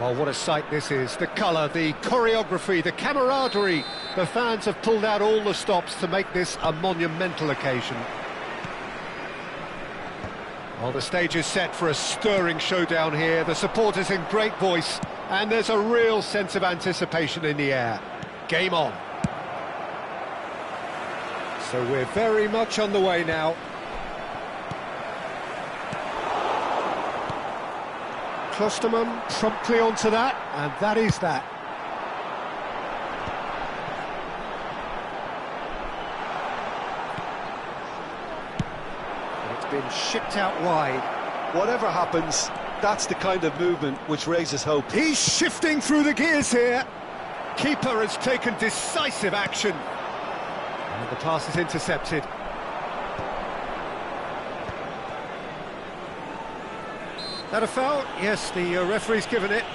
Well, what a sight this is. The colour, the choreography, the camaraderie. The fans have pulled out all the stops to make this a monumental occasion. Well, the stage is set for a stirring showdown here. The supporters in great voice, and there's a real sense of anticipation in the air. Game on. So we're very much on the way now. Klosterman promptly onto that, and that is that. It's been shipped out wide. Whatever happens, that's the kind of movement which raises hope. He's shifting through the gears here. Keeper has taken decisive action. And the pass is intercepted. That a foul? Yes, the referee's given it.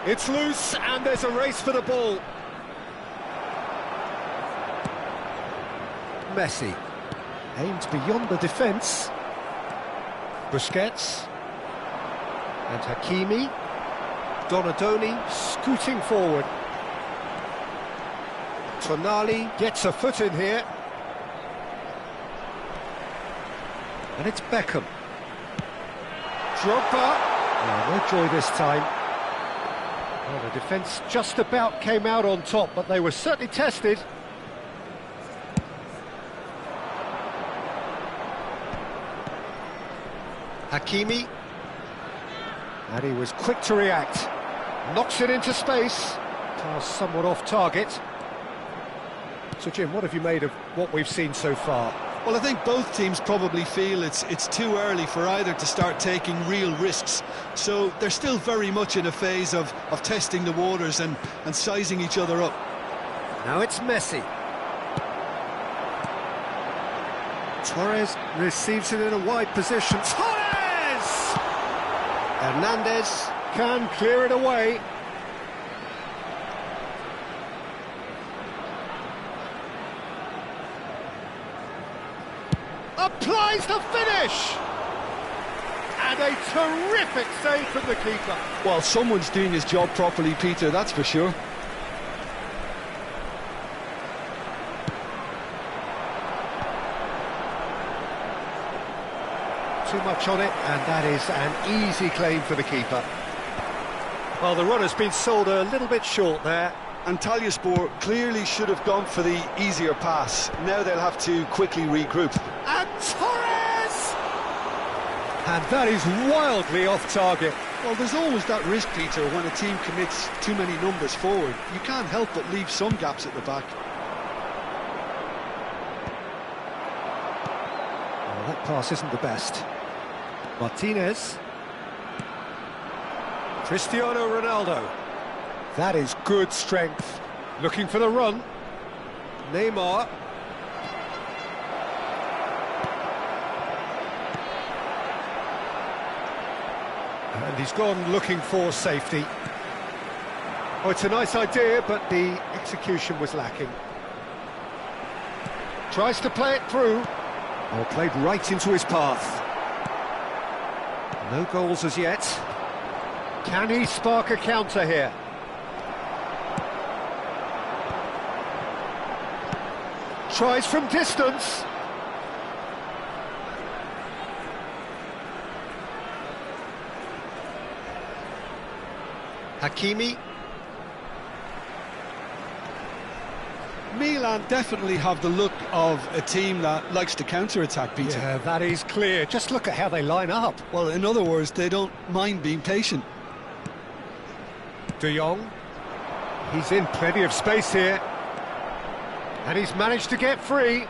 It's loose, and there's a race for the ball. Messi aimed beyond the defence. Busquets. And Hakimi, Donadoni scooting forward. Tonali gets a foot in here. And it's Beckham. Drogba. Oh, no joy this time. Well, the defence just about came out on top, but they were certainly tested. Hakimi. And he was quick to react. Knocks it into space. Pass somewhat off target. So Jim, what have you made of what we've seen so far? Well, I think both teams probably feel it's too early for either to start taking real risks. So they're still very much in a phase of testing the waters and sizing each other up. Now it's Messi. Torres receives it in a wide position. Torres! Hernandez can clear it away. Applies the finish! And a terrific save from the keeper. Well, someone's doing his job properly, Peter, that's for sure. Too much on it, and that is an easy claim for the keeper. Well, the run has been sold a little bit short there. Antalyaspor clearly should have gone for the easier pass. Now they'll have to quickly regroup. And Torres! And that is wildly off target. Well, there's always that risk, Peter, when a team commits too many numbers forward. You can't help but leave some gaps at the back. Well, that pass isn't the best. Martinez. Cristiano Ronaldo. That is good strength. Looking for the run. Neymar. And he's gone looking for safety. Oh, it's a nice idea, but the execution was lacking. Tries to play it through. Oh, played right into his path. No goals as yet. Can he spark a counter here? Tries from distance. Hakimi. Milan definitely have the look of a team that likes to counter-attack, Peter. Yeah, that is clear. Just look at how they line up. Well, in other words, they don't mind being patient. De Jong. He's in plenty of space here. And he's managed to get free.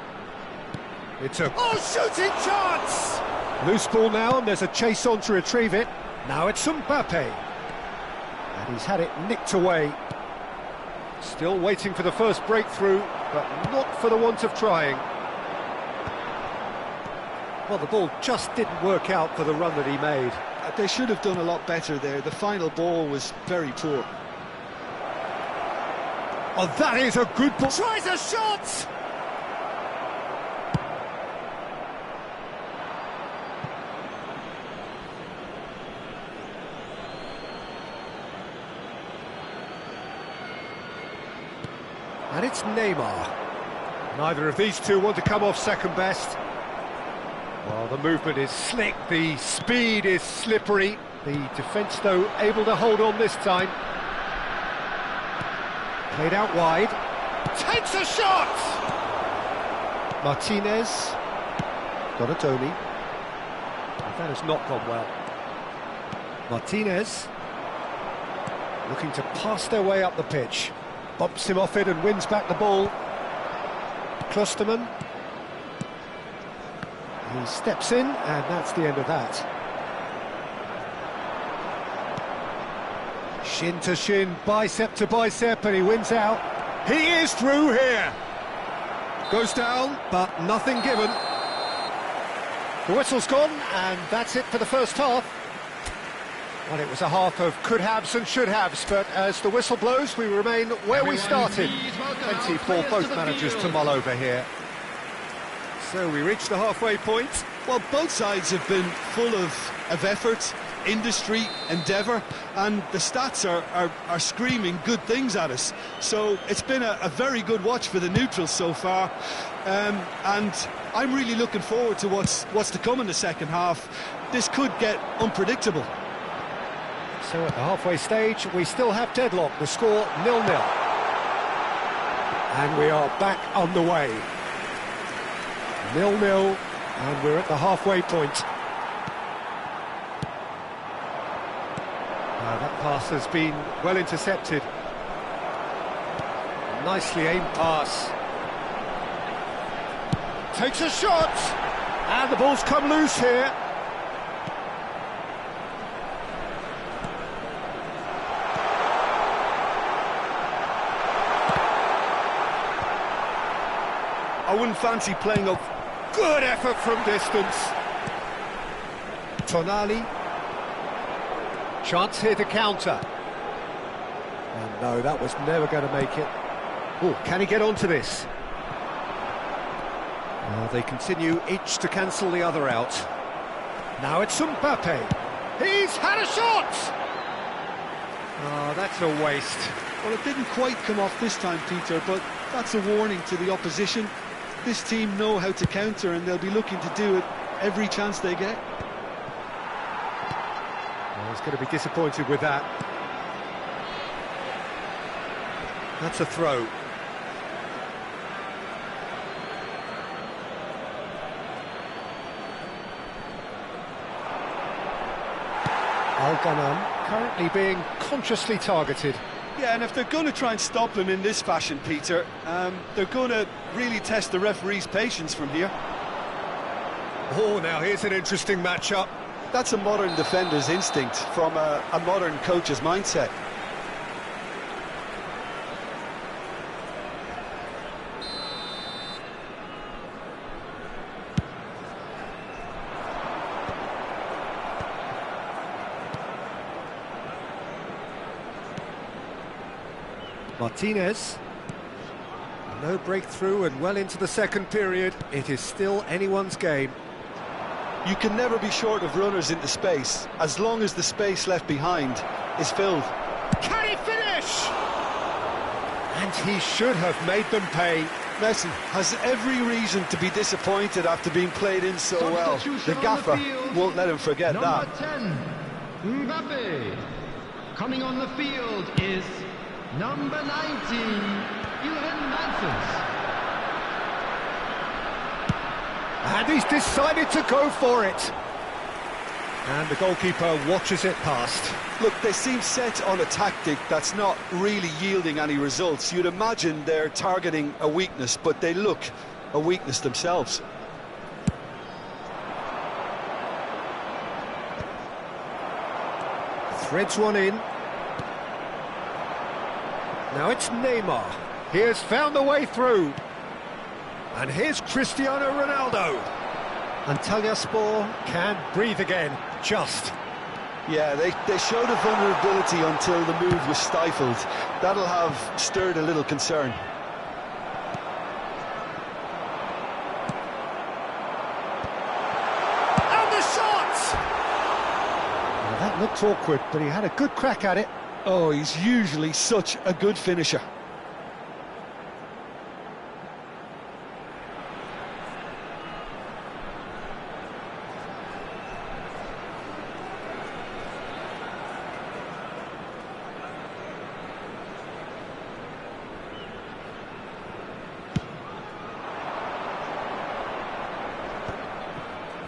It's a shooting chance! Loose ball now, and there's a chase on to retrieve it. Now it's Mbappe. And he's had it nicked away. Still waiting for the first breakthrough, but not for the want of trying. Well, the ball just didn't work out for the run that he made. They should have done a lot better there. The final ball was very poor. Oh, that is a good ball. Tries a shot! And it's Neymar. Neither of these two want to come off second best. Well, the movement is slick, the speed is slippery. The defence, though, able to hold on this time. Played out wide. Takes a shot! Martinez. Donatoni. That has not gone well. Martinez. Looking to pass their way up the pitch. Bumps him off it and wins back the ball. Klosterman. He steps in, and that's the end of that. Shin to shin, bicep to bicep, and he wins out. He is through here. Goes down, but nothing given. The whistle's gone, and that's it for the first half. Well, it was a half of could-haves and should-haves, but as the whistle blows, we remain where we started. Plenty for both managers to mull over here. So we reach the halfway point. Well, both sides have been full of effort, industry, endeavour, and the stats are screaming good things at us. So it's been a very good watch for the neutrals so far, and I'm really looking forward to what's to come in the second half. This could get unpredictable. So at the halfway stage, we still have deadlock. The score 0-0. And we are back on the way. 0-0, and we're at the halfway point. That pass has been well intercepted. Nicely aimed pass. Takes a shot! And the ball's come loose here. I wouldn't fancy playing up. Good effort from distance. Tonali. Chance here to counter. And no, that was never going to make it. Oh, can he get onto this? They continue each to cancel the other out. Now it's Mbappe. He's had a shot! Oh, that's a waste. Well, it didn't quite come off this time, Peter, but that's a warning to the opposition. This team know how to counter, and they'll be looking to do it every chance they get. Well, he's going to be disappointed with that. That's a throw. Al-Ghanan currently being consciously targeted. Yeah, and if they're going to try and stop him in this fashion, Peter, they're going to really test the referee's patience from here. Oh, now here's an interesting matchup. That's a modern defender's instinct from a modern coach's mindset. Martinez. No breakthrough and well into the second period. It is still anyone's game. You can never be short of runners into space, as long as the space left behind is filled. Can he finish? And he should have made them pay. Messi has every reason to be disappointed after being played in so well. The gaffer won't let him forget that. Number 10, Mbappe. Coming on the field is number 19, and he's decided to go for it. And the goalkeeper watches it past. Look, they seem set on a tactic that's not really yielding any results. You'd imagine they're targeting a weakness, but they look a weakness themselves. Threads one in. Now it's Neymar. He has found a way through. And here's Cristiano Ronaldo. Antalyaspor can breathe again, just. Yeah, they showed a vulnerability until the move was stifled. That'll have stirred a little concern. And the shot! Well, that looked awkward, but he had a good crack at it. Oh, he's usually such a good finisher.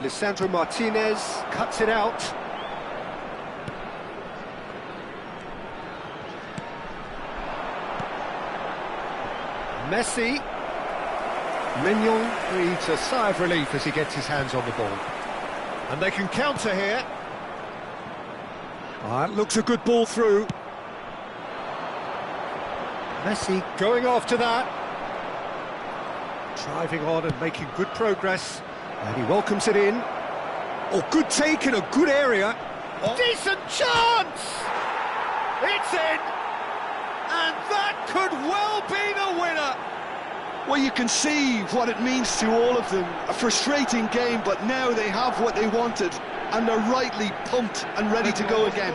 Lisandro Martinez cuts it out. Messi. Mignon breathes a sigh of relief as he gets his hands on the ball. And they can counter here. That looks a good ball through. Messi going after that. Driving on and making good progress. And he welcomes it in. Oh, good take in a good area. Oh. Decent chance! It's in! And that could well be the winner! Well, you can see what it means to all of them. A frustrating game, but now they have what they wanted. And they're rightly pumped and ready to go again.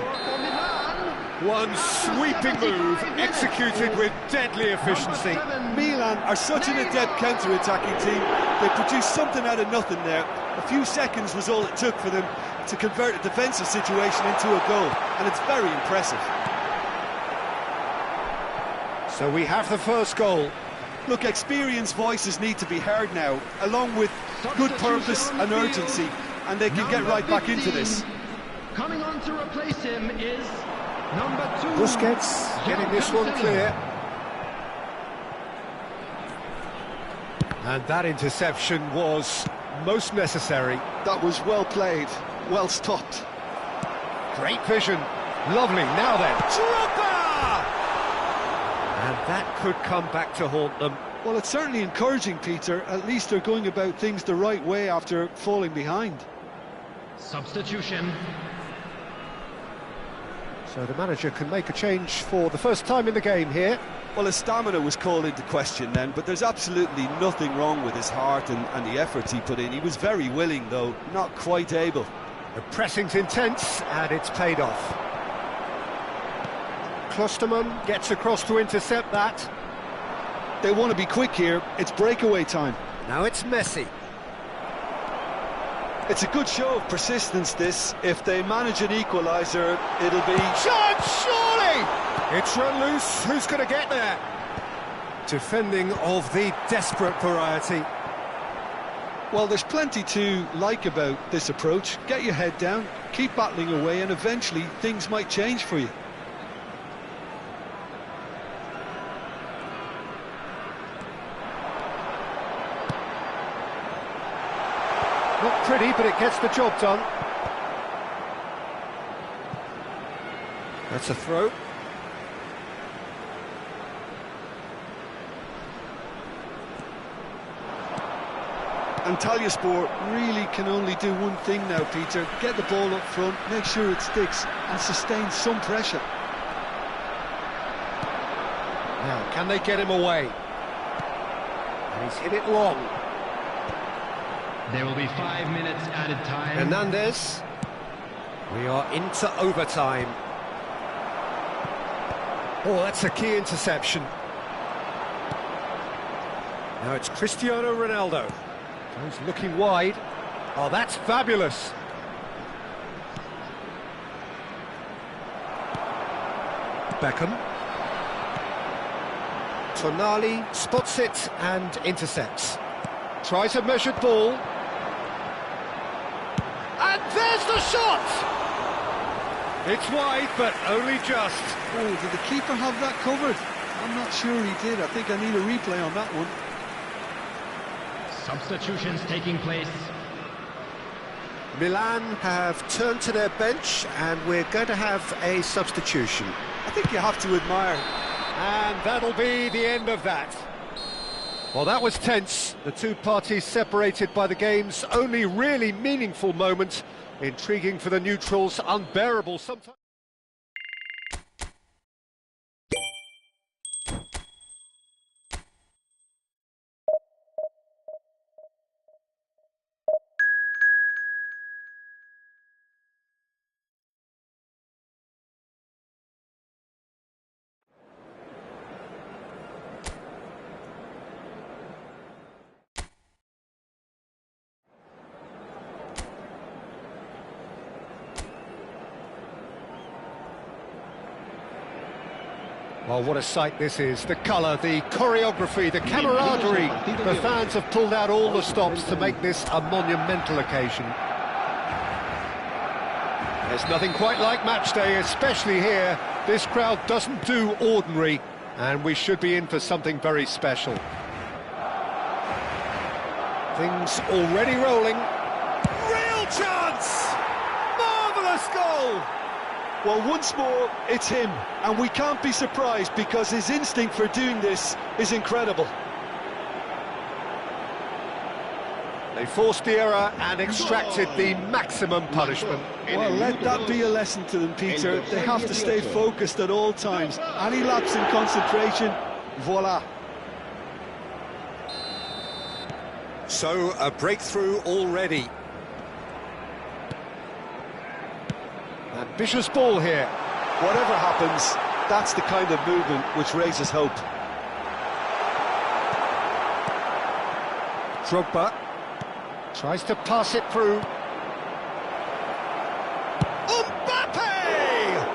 One sweeping move, executed with deadly efficiency. Milan are such an adept counter-attacking team. They produced something out of nothing there. A few seconds was all it took for them to convert a defensive situation into a goal, and it's very impressive. So we have the first goal. Look, experienced voices need to be heard now, along with good purpose and urgency, and they can get right back into this. Coming on to replace him is number 2. Busquets getting this one clear. And that interception was most necessary. That was well played, well stopped. Great vision. Lovely. Now then, Dropper! And that could come back to haunt them. Well, it's certainly encouraging, Peter. At least they're going about things the right way after falling behind. Substitution. So the manager can make a change for the first time in the game here. Well, his stamina was called into question then, but there's absolutely nothing wrong with his heart and the efforts he put in. He was very willing, though, not quite able. The pressing's intense, and it's paid off. Klosterman gets across to intercept that. They want to be quick here. It's breakaway time. Now it's Messi. It's a good show of persistence, this. If they manage an equaliser, it'll be... Chance, surely! It's run loose. Who's going to get there? Defending of the desperate variety. Well, there's plenty to like about this approach. Get your head down, keep battling away, and eventually things might change for you. Not pretty, but it gets the job done. That's a throw. Antalyaspor really can only do one thing now, Peter. Get the ball up front, make sure it sticks, and sustain some pressure. Now, can they get him away? And he's hit it long. There will be 5 minutes added time. Hernandez. We are into overtime. Oh, that's a key interception. Now it's Cristiano Ronaldo. He's looking wide. Oh, that's fabulous. Beckham. Tonali spots it and intercepts. Tries a measured ball. And there's the shot! It's wide, but only just. Oh, did the keeper have that covered? I'm not sure he did. I think I need a replay on that one. Substitutions taking place. Milan have turned to their bench, and we're going to have a substitution. I think you have to admire. And that'll be the end of that. Well, that was tense. The two parties separated by the game's only really meaningful moment. Intriguing for the neutrals, unbearable sometimes. Well, what a sight this is. The colour, the choreography, the camaraderie. The fans have pulled out all the stops to make this a monumental occasion. There's nothing quite like match day, especially here. This crowd doesn't do ordinary, and we should be in for something very special. Things already rolling. Real chance! Marvellous goal! Well, once more, it's him, and we can't be surprised because his instinct for doing this is incredible. They forced the error and extracted the maximum punishment. Well, let that be a lesson to them, Peter. They have to stay focused at all times. Any lapse in concentration, voila. So, a breakthrough already. Ambitious ball here. Whatever happens, that's the kind of movement which raises hope. Drogba tries to pass it through. Mbappe!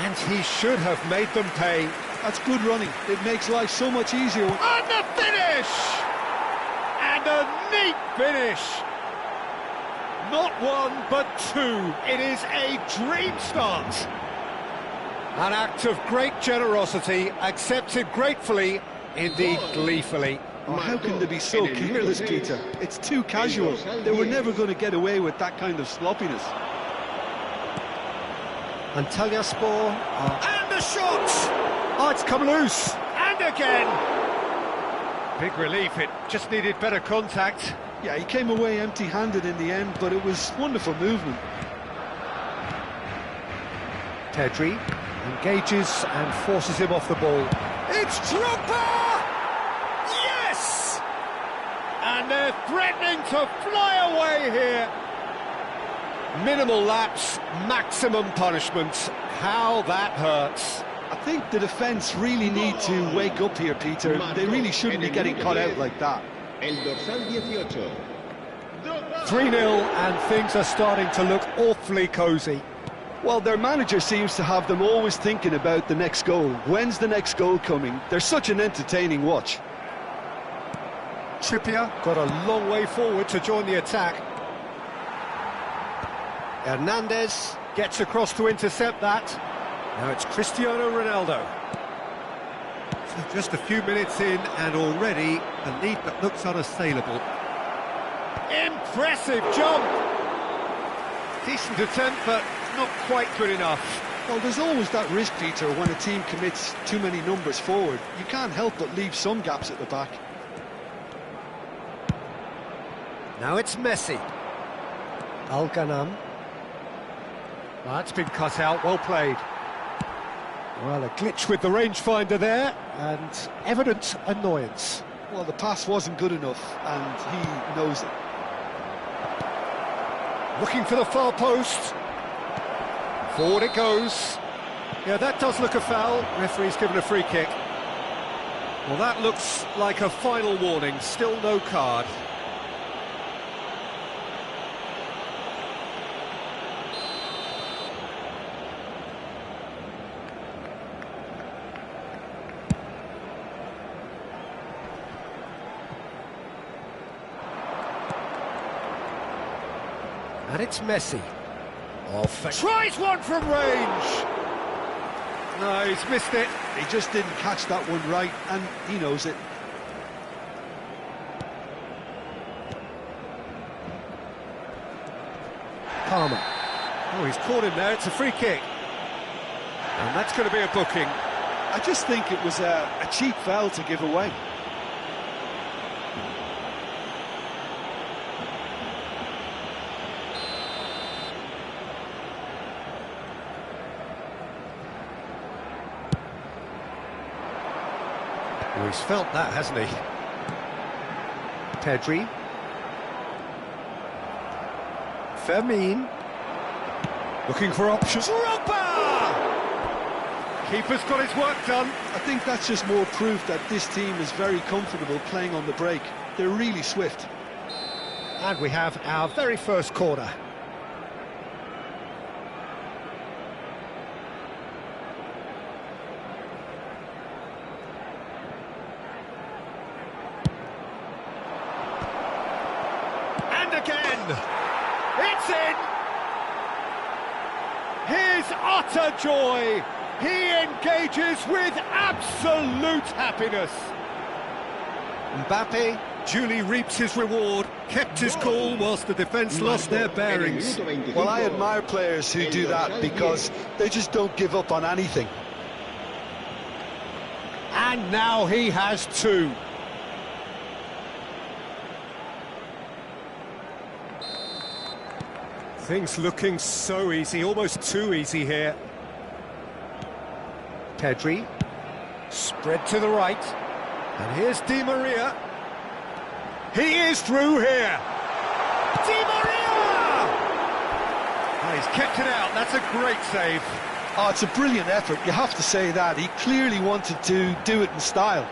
And he should have made them pay. That's good running. It makes life so much easier. And the finish! And a neat finish! Not one, but two. It is a dream start. An act of great generosity, accepted gratefully, indeed gleefully. Oh, how can they be so careless, Peter? It's too casual. They were never going to get away with that kind of sloppiness. Antalyaspor. And the shot! Oh, it's come loose. And again. Big relief, it just needed better contact. Yeah, he came away empty-handed in the end, but it was wonderful movement. Pedri engages and forces him off the ball. It's Drogba! Yes! And they're threatening to fly away here. Minimal lapse, maximum punishment. How that hurts. I think the defence really need to wake up here, Peter. They really shouldn't be getting caught out like that. 3-0 and things are starting to look awfully cosy. Well, their manager seems to have them always thinking about the next goal. When's the next goal coming? They're such an entertaining watch. Trippier got a long way forward to join the attack. Hernandez gets across to intercept that. Now it's Cristiano Ronaldo. So just a few minutes in and already a lead that looks unassailable. Impressive jump! Decent attempt, but not quite good enough. Well, there's always that risk, Peter, when a team commits too many numbers forward. You can't help but leave some gaps at the back. Now it's Messi. Al-Ghanam. Well, that's been cut out, well played. Well, a glitch with the rangefinder there, and evident annoyance. Well, the pass wasn't good enough, and he knows it. Looking for the far post. Forward it goes. Yeah, that does look a foul. Referee's given a free kick. Well, that looks like a final warning. Still no card. And it's Messi. Off. Tries one from range! No, he's missed it. He just didn't catch that one right, and he knows it. Palmer. Oh, he's caught him there. It's a free kick. And that's going to be a booking. I just think it was a cheap foul to give away. Well, he's felt that, hasn't he? Pedri. Fermin. Looking for options. Keeper's got his work done. I think that's just more proof that this team is very comfortable playing on the break. They're really swift. And we have our very first corner. And again! It's in! His utter joy! He engages with absolute happiness. Mbappe duly reaps his reward, kept his cool whilst the defence lost their bearings. Well, I admire players who do that because they just don't give up on anything. And now he has two. Things looking so easy, almost too easy here. Pedri, spread to the right, and here's Di Maria. He is through here. Di Maria! Oh, he's kept it out, that's a great save. Oh, it's a brilliant effort, you have to say that. He clearly wanted to do it in style.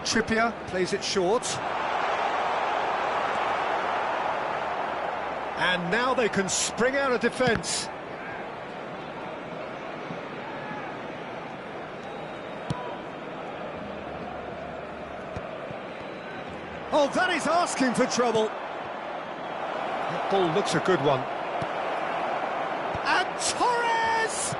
Trippier plays it short. And now they can spring out of defence. Oh, that is asking for trouble. That ball looks a good one. And Torres!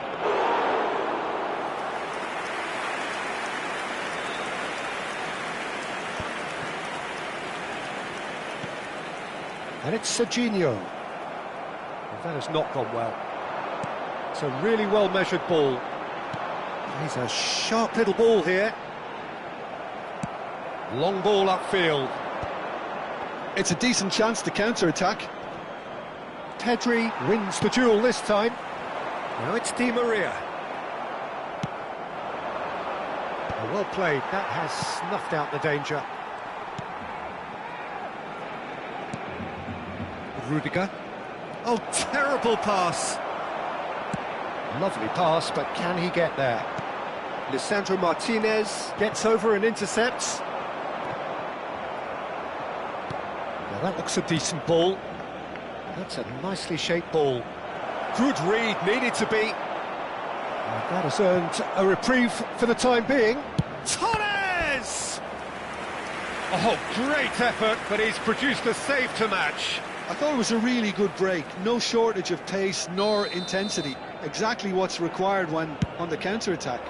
And it's Serginho. That has not gone well. It's a really well-measured ball. He's a sharp little ball here. Long ball upfield. It's a decent chance to counter-attack. Pedri wins the duel this time. Now it's Di Maria. Oh, well played. That has snuffed out the danger. Rudiger. Oh, terrible pass. Lovely pass, but can he get there? Lisandro Martinez gets over and intercepts. Well, that looks a decent ball. That's a nicely shaped ball. Good read, needed to be. And that has earned a reprieve for the time being. Torres! Oh, great effort, but he's produced a save to match. I thought it was a really good break. No shortage of pace nor intensity. Exactly what's required when on the counter-attack.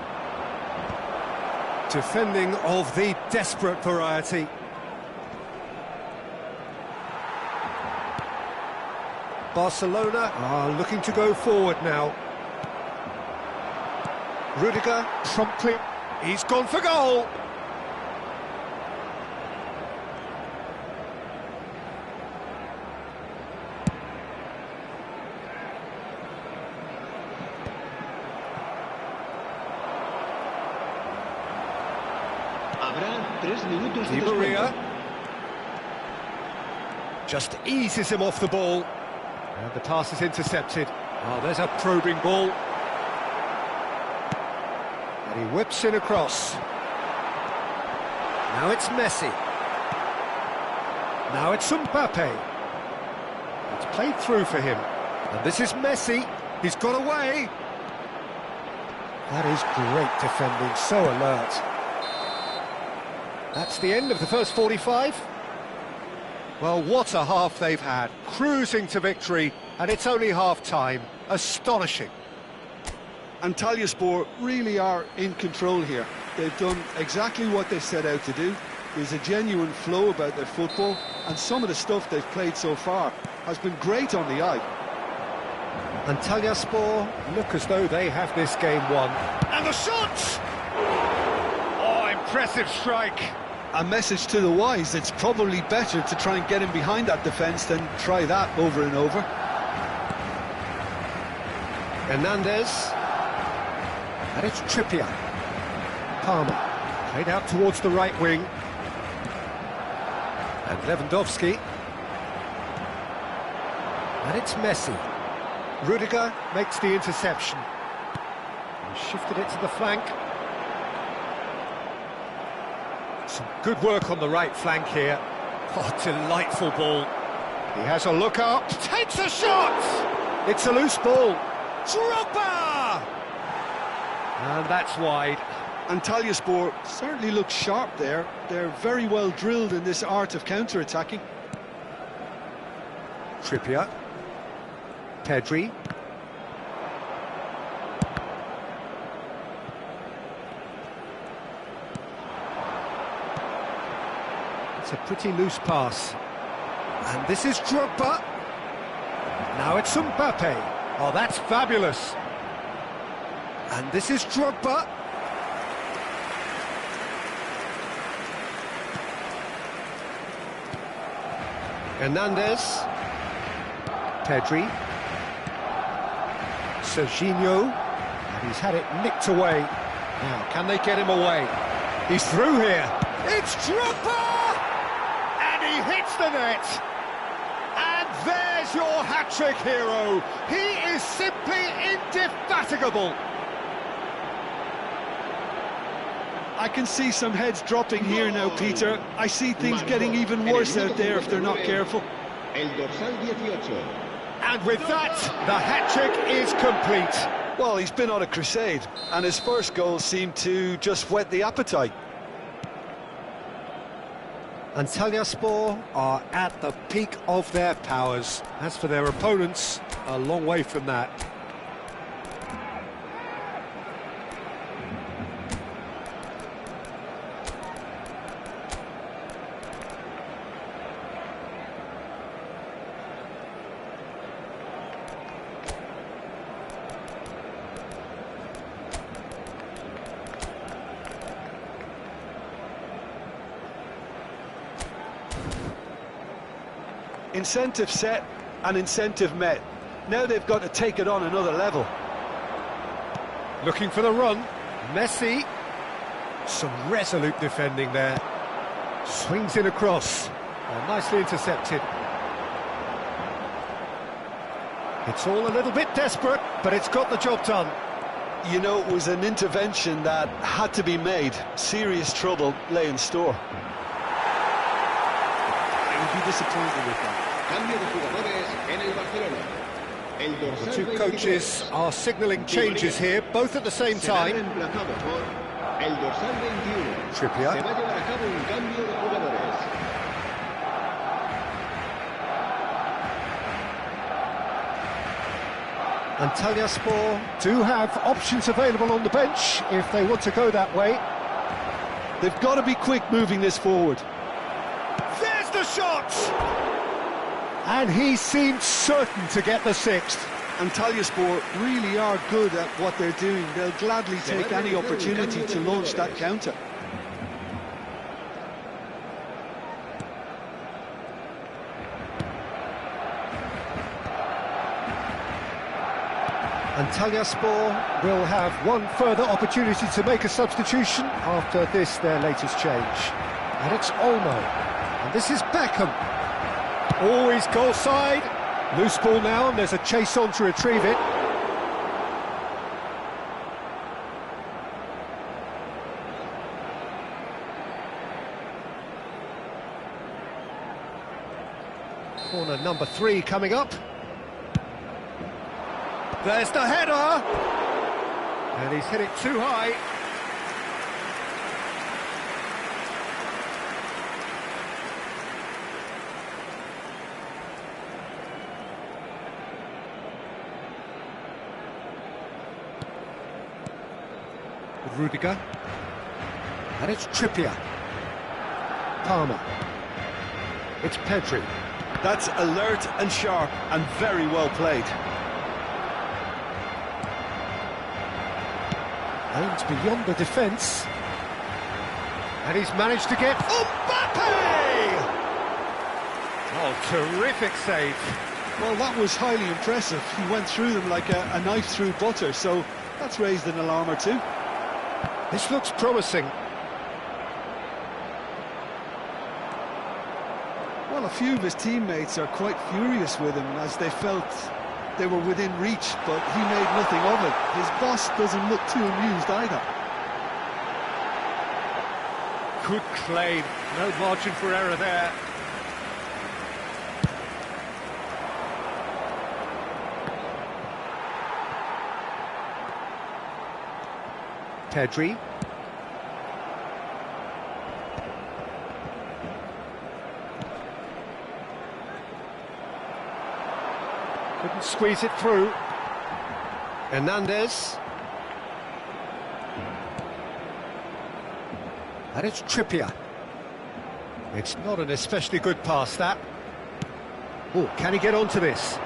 Defending of the desperate variety. Barcelona are looking to go forward now. Rudiger promptly. He's gone for goal. Di Maria just eases him off the ball, and the pass is intercepted. Oh, there's a probing ball, and he whips in across. Now it's Messi. Now it's Mbappe. It's played through for him, and this is Messi. He's got away. That is great defending, so alert. That's the end of the first 45. Well, what a half they've had. Cruising to victory, and it's only half-time. Astonishing. Antalyaspor really are in control here. They've done exactly what they set out to do. There's a genuine flow about their football, and some of the stuff they've played so far has been great on the eye. Antalyaspor look as though they have this game won. And the shot! Oh, impressive strike. A message to the wise, it's probably better to try and get in behind that defence than try that over and over. Hernandez. And it's Trippier. Palmer. Played out towards the right wing. And Lewandowski. And it's Messi. Rudiger makes the interception. He shifted it to the flank. Some good work on the right flank here. Oh, delightful ball. He has a look up, takes a shot! It's a loose ball. Drogba! And that's wide. Antalyaspor certainly look sharp there. They're very well drilled in this art of counter-attacking. Trippier. Pedri. It's a pretty loose pass. And this is Drogba. Now it's Mbappe. Oh, that's fabulous. And this is Drogba. Hernandez. Pedri. Serginho. And he's had it nicked away. Now, can they get him away? He's through here. It's Drogba! And he hits the net. And there's your hat-trick hero. He is simply indefatigable. I can see some heads dropping here now, Peter. I see things getting even worse out there if they're not careful. And with that, the hat-trick is complete. Well, he's been on a crusade, and his first goal seemed to just whet the appetite. Antalyaspor are at the peak of their powers. As for their opponents, a long way from that. Incentive set and incentive met. Now they've got to take it on another level. Looking for the run. Messi. Some resolute defending there. Swings in across. Oh, nicely intercepted. It's all a little bit desperate, but it's got the job done. You know, it was an intervention that had to be made. Serious trouble lay in store. I would be disappointed with that. The two coaches are signalling changes here, both at the same time. Trippier. Antalyaspor do have options available on the bench if they want to go that way. They've got to be quick moving this forward. There's the shot! And he seemed certain to get the sixth. Antalyaspor really are good at what they're doing. They'll gladly take any opportunity to launch that counter. Antalyaspor will have one further opportunity to make a substitution after this, their latest change. And it's Olmo. And this is Beckham. Always goal side. Loose ball now, and there's a chase on to retrieve it. Corner number 3 coming up. There's the header! And he's hit it too high. Rudiger. And it's Trippier. Palmer. It's Pedri. That's alert and sharp and very well played. Aims beyond the defence. And he's managed to get Mbappe! Oh, terrific save. Well, that was highly impressive. He went through them like a knife through butter, so that's raised an alarm or two. This looks promising. Well, a few of his teammates are quite furious with him as they felt they were within reach, but he made nothing of it. His boss doesn't look too amused either. Good claim, no margin for error there. Pedri. Couldn't squeeze it through. Hernandez. And it's Trippier. It's not an especially good pass, that. Oh, can he get onto this?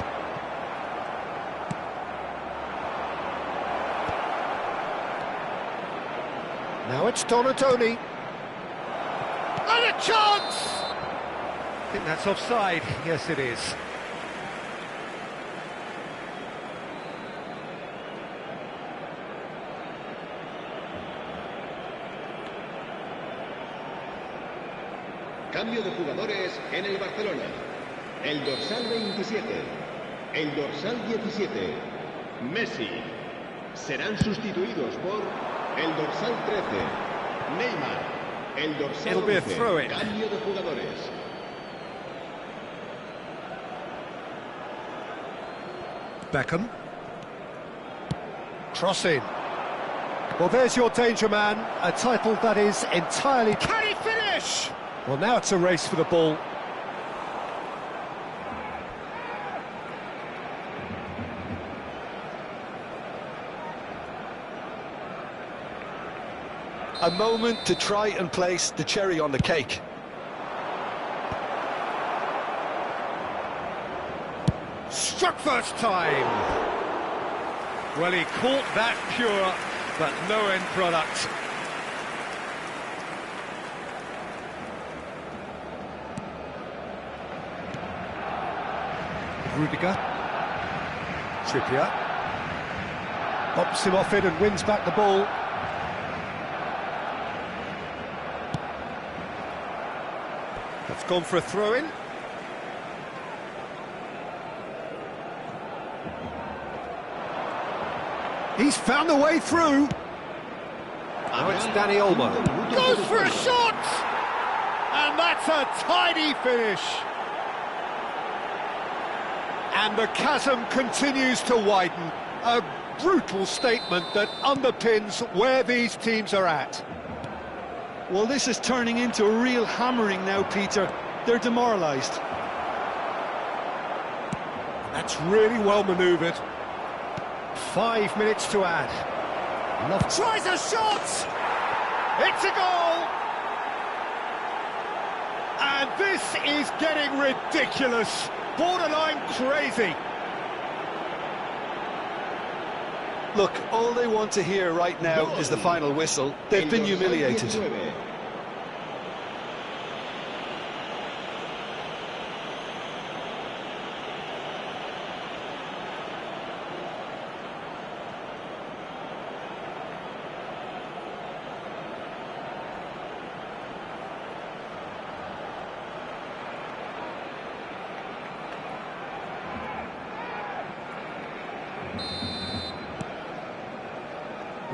Now it's Donatoni. And a chance! I think that's offside. Yes, it is. Cambio de jugadores en el Barcelona. El dorsal 27, el dorsal 17, Messi. Serán sustituidos por el dorsal 13, Neymar. El dorsal It'll be a 11, throw-in. cambio de jugadores. Beckham. Crossing. Well, there's your danger man, a title that is entirely... Can he finish? Well, now it's a race for the ball. A moment to try and place the cherry on the cake. Struck first time. Well, he caught that pure, but no end product. Rudiger. Trippier. Bops him off it and wins back the ball. That's gone for a throw-in. He's found the way through. Now it's Danny Olmo. Goes for a shot! And that's a tidy finish. And the chasm continues to widen. A brutal statement that underpins where these teams are at. Well, this is turning into a real hammering now, Peter. They're demoralised. That's really well manoeuvred. 5 minutes to add. Love tries a shot! It's a goal! And this is getting ridiculous. Borderline crazy. Look, all they want to hear right now is the final whistle. They've been humiliated.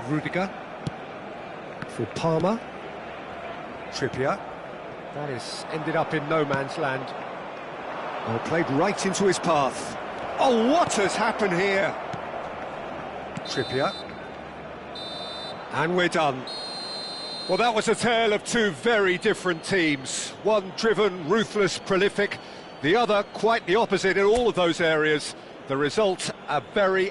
Rudiger for Palmer. Trippier. That has ended up in no man's land. Oh, played right into his path. Oh, what has happened here? Trippier. And we're done. Well, that was a tale of two very different teams. One driven, ruthless, prolific. The other quite the opposite in all of those areas. The result, a very